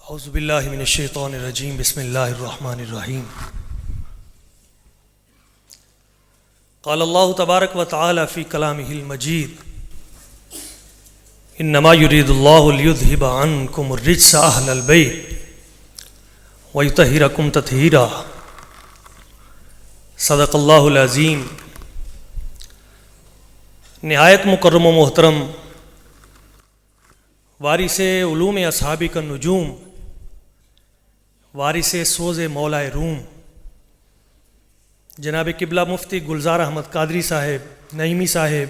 اعوذ باللہ من الشیطان الرجیم بسم اللہ الرحمن الرحیم قال اللہ تبارک و تعالی فی کلامہ المجید انما یرید اللہ لیذہب عنکم الرجس اہل البیت ویطہرکم تطہیرا صدق اللہ العظیم۔ نہایت مکرم و محترم وارث علوم اصحابی کا نجوم، وارث سوز مولا روم، جناب قبلہ مفتی گلزار احمد قادری صاحب نعیمی صاحب،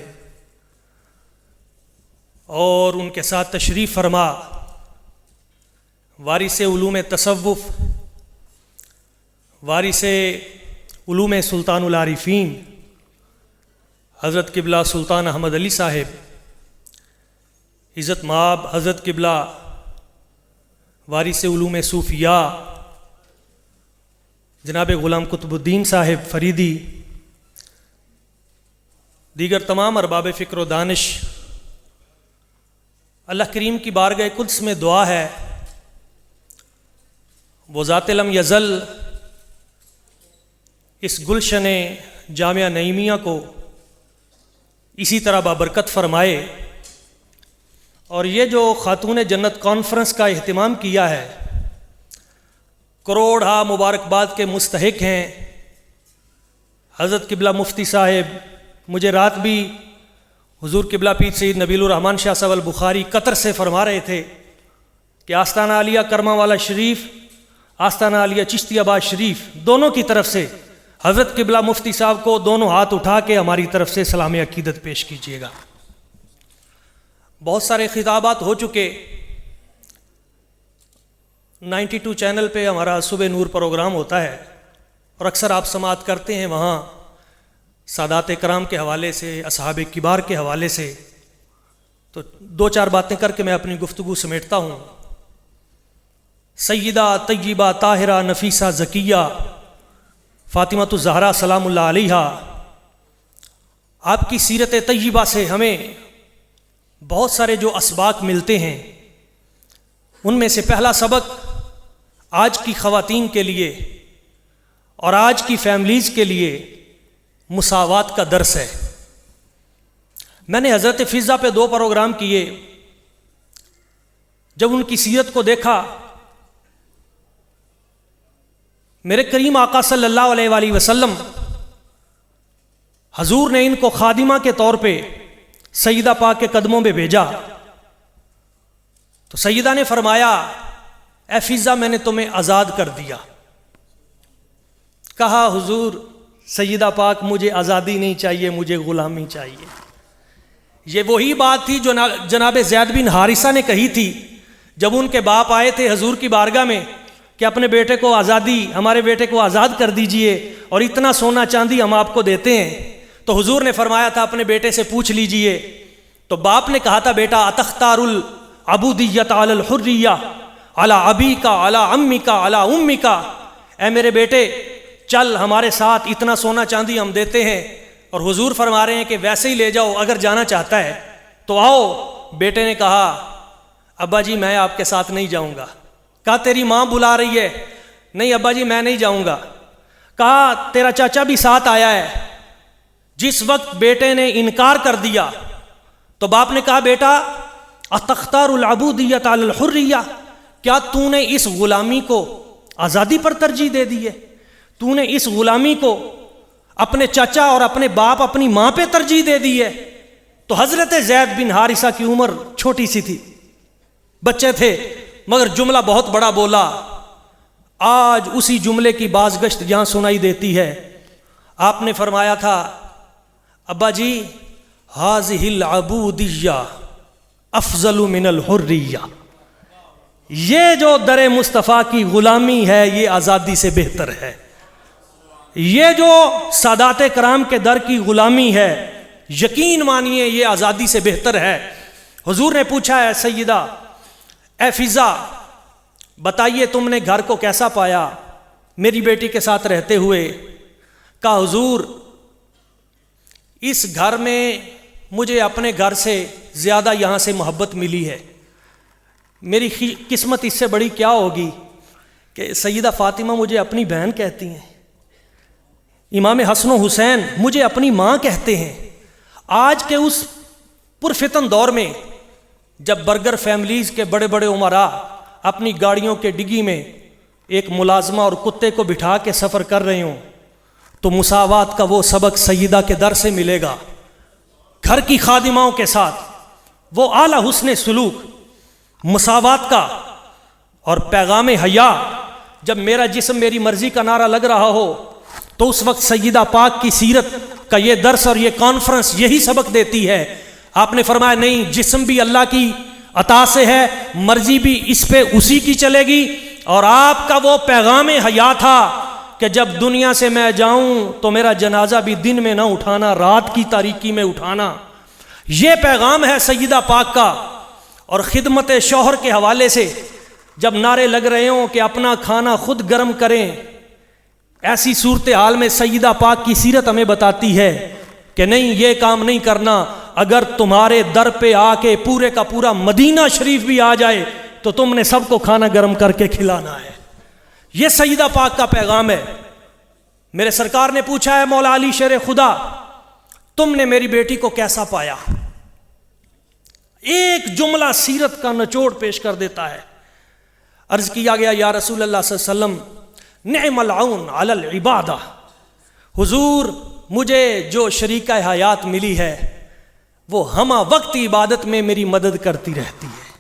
اور ان کے ساتھ تشریف فرما وارث علوم تصوف، وارث علوم سلطان العارفین حضرت قبلہ سلطان احمد علی صاحب، عزت مآب حضرت قبلہ وارث علوم صوفیاء جناب غلام قطب الدین صاحب فریدی، دیگر تمام ارباب فکر و دانش، اللہ کریم کی بارگاہ قدس میں دعا ہے وہ ذات لم یزل اس گلشن جامعہ نعیمیہ کو اسی طرح بابرکت فرمائے، اور یہ جو خاتون جنت کانفرنس کا اہتمام کیا ہے، کروڑا مبارکباد کے مستحق ہیں حضرت قبلہ مفتی صاحب۔ مجھے رات بھی حضور قبلہ پیر سید نبیل الرحمن شاہ صاحب البخاری قطر سے فرما رہے تھے کہ آستانہ عالیہ کرما والا شریف، آستانہ عالیہ چشتی آباد شریف، دونوں کی طرف سے حضرت قبلہ مفتی صاحب کو دونوں ہاتھ اٹھا کے ہماری طرف سے سلام عقیدت پیش کیجیے گا۔ بہت سارے خطابات ہو چکے، 92 چینل پہ ہمارا صبح نور پروگرام ہوتا ہے اور اکثر آپ سماعت کرتے ہیں، وہاں سادات کرام کے حوالے سے، اصحاب کبار کے حوالے سے، تو دو چار باتیں کر کے میں اپنی گفتگو سمیٹتا ہوں۔ سیدہ طیبہ طاہرہ نفیسہ زکیہ فاطمہ الزہرا سلام اللہ علیہا، آپ کی سیرت طیبہ سے ہمیں بہت سارے جو اسباق ملتے ہیں، ان میں سے پہلا سبق آج کی خواتین کے لیے اور آج کی فیملیز کے لیے مساوات کا درس ہے۔ میں نے حضرت فضہ پہ 2 پروگرام کیے، جب ان کی سیرت کو دیکھا، میرے کریم آقا صلی اللہ علیہ وآلہ وسلم حضور نے ان کو خادمہ کے طور پہ سیدہ پاک کے قدموں میں بھیجا، تو سیدہ نے فرمایا اے فضہ میں نے تمہیں آزاد کر دیا۔ کہا حضور سیدہ پاک مجھے آزادی نہیں چاہیے، مجھے غلامی چاہیے۔ یہ وہی بات تھی جو جناب زید بن حارثہ نے کہی تھی جب ان کے باپ آئے تھے حضور کی بارگاہ میں کہ اپنے بیٹے کو آزادی، ہمارے بیٹے کو آزاد کر دیجئے اور اتنا سونا چاندی ہم آپ کو دیتے ہیں۔ تو حضور نے فرمایا تھا اپنے بیٹے سے پوچھ لیجئے، تو باپ نے کہا تھا بیٹا اتختار العبودیت علی الحریہ علی ابیک علی امیک علی امیک، اے میرے بیٹے چل ہمارے ساتھ، اتنا سونا چاندی ہم دیتے ہیں، اور حضور فرما رہے ہیں کہ ویسے ہی لے جاؤ، اگر جانا چاہتا ہے تو آؤ۔ بیٹے نے کہا ابا جی میں آپ کے ساتھ نہیں جاؤں گا۔ کہا تیری ماں بلا رہی ہے۔ نہیں ابا جی میں نہیں جاؤں گا۔ کہا تیرا چاچا بھی ساتھ آیا ہے۔ جس وقت بیٹے نے انکار کر دیا تو باپ نے کہا بیٹا اتختار العبودیت علی الحریہ، کیا تو نے اس غلامی کو آزادی پر ترجیح دے دی ہے؟ تو نے اس غلامی کو اپنے چچا اور اپنے باپ اپنی ماں پہ ترجیح دے دی ہے؟ تو حضرت زید بن حارثہ کی عمر چھوٹی سی تھی، بچے تھے، مگر جملہ بہت بڑا بولا۔ آج اسی جملے کی بازگشت یہاں سنائی دیتی ہے۔ آپ نے فرمایا تھا ابا جی ہذہ العبودیہ افضل من الحریہ، یہ جو در مصطفیٰ کی غلامی ہے یہ آزادی سے بہتر ہے، یہ جو سادات کرام کے در کی غلامی ہے یقین مانیے یہ آزادی سے بہتر ہے۔ حضور نے پوچھا ہے سیدہ اے فضہ بتائیے تم نے گھر کو کیسا پایا میری بیٹی کے ساتھ رہتے ہوئے؟ کہا حضور اس گھر میں مجھے اپنے گھر سے زیادہ یہاں سے محبت ملی ہے، میری قسمت اس سے بڑی کیا ہوگی کہ سیدہ فاطمہ مجھے اپنی بہن کہتی ہیں، امام حسن و حسین مجھے اپنی ماں کہتے ہیں۔ آج کے اس پرفتن دور میں جب برگر فیملیز کے بڑے بڑے عمراء اپنی گاڑیوں کے ڈگی میں ایک ملازمہ اور کتے کو بٹھا کے سفر کر رہے ہوں، تو مساوات کا وہ سبق سیدہ کے در سے ملے گا۔ گھر کی خادماؤں کے ساتھ وہ اعلیٰ حسن سلوک، مساوات کا اور پیغام حیا۔ جب میرا جسم میری مرضی کا نعرہ لگ رہا ہو تو اس وقت سیدہ پاک کی سیرت کا یہ درس اور یہ کانفرنس یہی سبق دیتی ہے۔ آپ نے فرمایا نہیں، جسم بھی اللہ کی عطا سے ہے، مرضی بھی اس پہ اسی کی چلے گی۔ اور آپ کا وہ پیغام حیا تھا کہ جب دنیا سے میں جاؤں تو میرا جنازہ بھی دن میں نہ اٹھانا، رات کی تاریکی میں اٹھانا۔ یہ پیغام ہے سیدہ پاک کا۔ اور خدمت شوہر کے حوالے سے جب نعرے لگ رہے ہوں کہ اپنا کھانا خود گرم کریں، ایسی صورتحال میں سیدہ پاک کی سیرت ہمیں بتاتی ہے کہ نہیں، یہ کام نہیں کرنا۔ اگر تمہارے در پہ آ کے پورے کا پورا مدینہ شریف بھی آ جائے تو تم نے سب کو کھانا گرم کر کے کھلانا ہے۔ یہ سیدہ پاک کا پیغام ہے۔ میرے سرکار نے پوچھا ہے مولا علی شیر خدا، تم نے میری بیٹی کو کیسا پایا؟ ایک جملہ سیرت کا نچوڑ پیش کر دیتا ہے۔ عرض کیا گیا یا رسول اللہ صلی اللہ علیہ وسلم نعم العون علی العبادہ، حضور مجھے جو شریکہ حیات ملی ہے وہ ہمہ وقت عبادت میں میری مدد کرتی رہتی ہے۔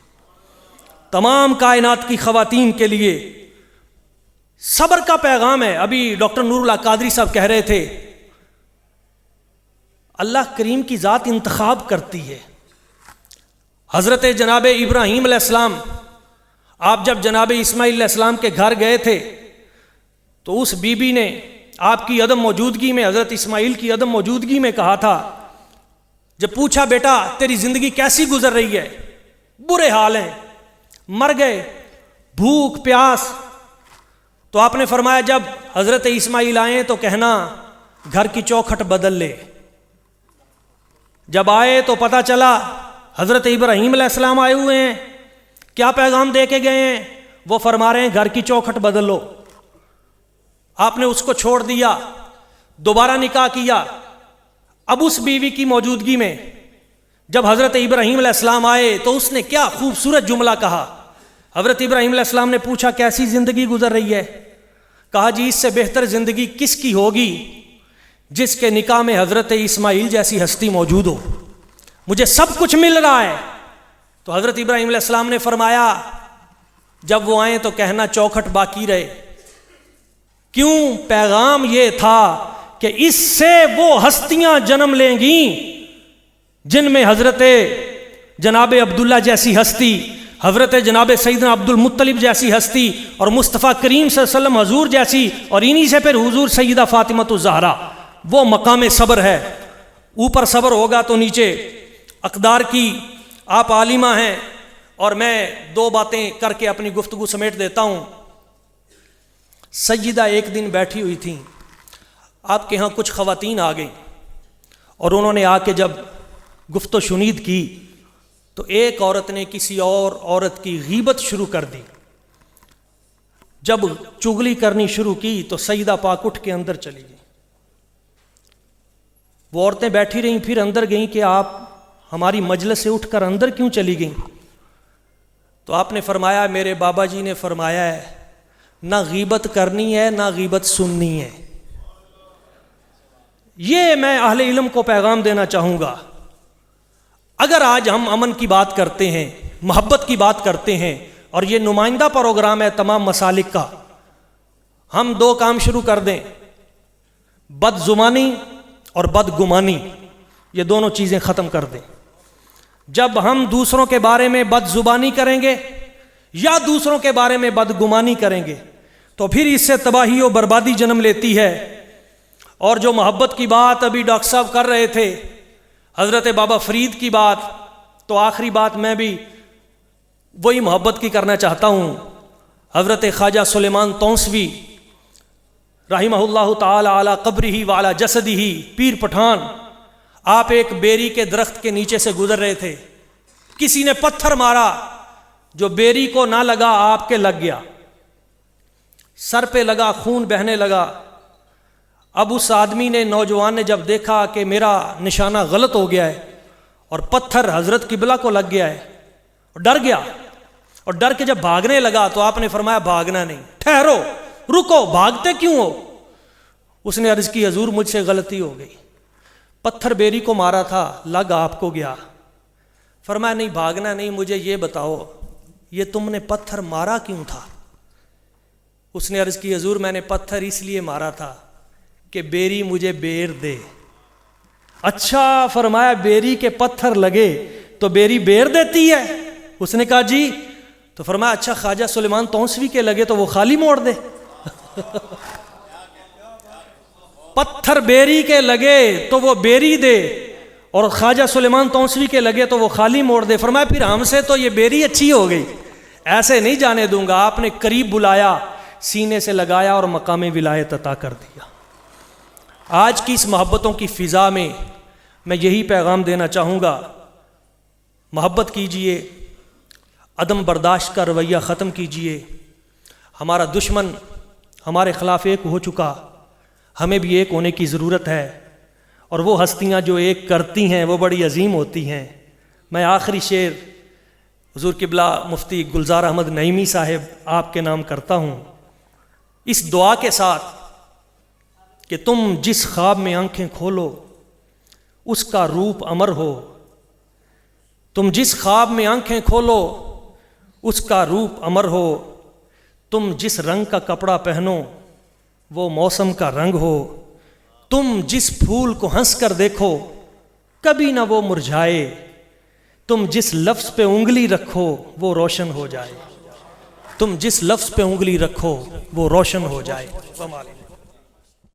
تمام کائنات کی خواتین کے لیے صبر کا پیغام ہے۔ ابھی ڈاکٹر نور اللہ قادری صاحب کہہ رہے تھے اللہ کریم کی ذات انتخاب کرتی ہے۔ حضرت جناب ابراہیم علیہ السلام، آپ جب جناب اسماعیل علیہ السلام کے گھر گئے تھے تو اس بی بی نے آپ کی عدم موجودگی میں، حضرت اسماعیل کی عدم موجودگی میں کہا تھا، جب پوچھا بیٹا تیری زندگی کیسی گزر رہی ہے؟ برے حال ہیں، مر گئے، بھوک پیاس۔ تو آپ نے فرمایا جب حضرت اسماعیل آئیں تو کہنا گھر کی چوکھٹ بدل لے۔ جب آئے تو پتہ چلا حضرت ابراہیم علیہ السلام آئے ہوئے ہیں، کیا پیغام دے کے گئے ہیں؟ وہ فرما رہے ہیں گھر کی چوکھٹ بدل لو۔ آپ نے اس کو چھوڑ دیا، دوبارہ نکاح کیا۔ اب اس بیوی کی موجودگی میں جب حضرت ابراہیم علیہ السلام آئے تو اس نے کیا خوبصورت جملہ کہا۔ حضرت ابراہیم علیہ السلام نے پوچھا کیسی زندگی گزر رہی ہے؟ کہا جی اس سے بہتر زندگی کس کی ہوگی جس کے نکاح میں حضرت اسماعیل جیسی ہستی موجود ہو، مجھے سب کچھ مل رہا ہے۔ تو حضرت ابراہیم علیہ السلام نے فرمایا جب وہ آئیں تو کہنا چوکھٹ باقی رہے۔ کیوں؟ پیغام یہ تھا کہ اس سے وہ ہستیاں جنم لیں گی جن میں حضرت جناب عبداللہ جیسی ہستی، حضرت جناب سیدنا عبد المطلب جیسی ہستی، اور مصطفیٰ کریم صلی اللہ علیہ وسلم حضور جیسی، اور انہی سے پھر حضور سیدہ فاطمہ الزہرا۔ وہ مقام صبر ہے۔ اوپر صبر ہوگا تو نیچے اقدار کی آپ عالمہ ہیں۔ اور میں دو باتیں کر کے اپنی گفتگو سمیٹ دیتا ہوں۔ سیدہ ایک دن بیٹھی ہوئی تھیں، آپ کے ہاں کچھ خواتین آ گئیں اور انہوں نے آ کے جب گفت و شنید کی تو ایک عورت نے کسی اور عورت کی غیبت شروع کر دی۔ جب چغلی کرنی شروع کی تو سیدہ پاک اٹھ کے اندر چلی گئی۔ وہ عورتیں بیٹھی رہیں، پھر اندر گئیں کہ آپ ہماری مجلس سے اٹھ کر اندر کیوں چلی گئیں؟ تو آپ نے فرمایا میرے بابا جی نے فرمایا ہے نہ غیبت کرنی ہے نہ غیبت سننی ہے۔ یہ میں اہل علم کو پیغام دینا چاہوں گا۔ اگر آج ہم امن کی بات کرتے ہیں، محبت کی بات کرتے ہیں، اور یہ نمائندہ پروگرام ہے تمام مسالک کا، ہم دو کام شروع کر دیں، بد زبانی اور بد گمانی، یہ دونوں چیزیں ختم کر دیں۔ جب ہم دوسروں کے بارے میں بد زبانی کریں گے یا دوسروں کے بارے میں بد گمانی کریں گے تو پھر اس سے تباہی و بربادی جنم لیتی ہے۔ اور جو محبت کی بات ابھی ڈاکٹر صاحب کر رہے تھے، حضرت بابا فرید کی بات، تو آخری بات میں بھی وہی محبت کی کرنا چاہتا ہوں۔ حضرت خواجہ سلیمان تونسوی رحمہ اللہ تعالی علی قبرہ وعلی جسدہ، پیر پٹھان، آپ ایک بیری کے درخت کے نیچے سے گزر رہے تھے، کسی نے پتھر مارا جو بیری کو نہ لگا آپ کے لگ گیا، سر پہ لگا، خون بہنے لگا۔ اب اس آدمی نے، نوجوان نے جب دیکھا کہ میرا نشانہ غلط ہو گیا ہے اور پتھر حضرت قبلہ کو لگ گیا ہے، اور ڈر گیا، اور ڈر کے جب بھاگنے لگا تو آپ نے فرمایا بھاگنا نہیں، ٹھہرو، رکو، بھاگتے کیوں ہو؟ اس نے عرض کی حضور مجھ سے غلطی ہو گئی، پتھر بیری کو مارا تھا، لگ آپ کو گیا۔ فرمایا نہیں، بھاگنا نہیں، مجھے یہ بتاؤ یہ تم نے پتھر مارا کیوں تھا؟ اس نے عرض کی حضور میں نے پتھر اس لیے مارا تھا کہ بیری مجھے بیر دے۔ اچھا، فرمایا بیری کے پتھر لگے تو بیری بیر دیتی ہے؟ اس نے کہا جی۔ تو فرمایا اچھا، خواجہ سلیمان تونسوی کے لگے تو وہ خالی موڑ دے۔ پتھر بیری کے لگے تو وہ بیری دے، اور خواجہ سلیمان تونسوی کے لگے تو وہ خالی موڑ دے۔ فرمایا پھر ہم سے تو یہ بیری اچھی ہو گئی، ایسے نہیں جانے دوں گا۔ آپ نے قریب بلایا، سینے سے لگایا اور مقام ولایت عطا کر دیا۔ آج کی اس محبتوں کی فضا میں میں یہی پیغام دینا چاہوں گا، محبت کیجئے، عدم برداشت کا رویہ ختم کیجئے۔ ہمارا دشمن ہمارے خلاف ایک ہو چکا، ہمیں بھی ایک ہونے کی ضرورت ہے، اور وہ ہستیاں جو ایک کرتی ہیں وہ بڑی عظیم ہوتی ہیں۔ میں آخری شعر حضور قبلہ مفتی گلزار احمد نعیمی صاحب آپ کے نام کرتا ہوں، اس دعا کے ساتھ کہ تم جس خواب میں آنکھیں کھولو اس کا روپ امر ہو، تم جس خواب میں آنکھیں کھولو اس کا روپ امر ہو، تم جس رنگ کا کپڑا پہنو وہ موسم کا رنگ ہو، تم جس پھول کو ہنس کر دیکھو کبھی نہ وہ مرجھائے، تم جس لفظ پہ انگلی رکھو وہ روشن ہو جائے، تم جس لفظ پہ انگلی رکھو وہ روشن ہو جائے۔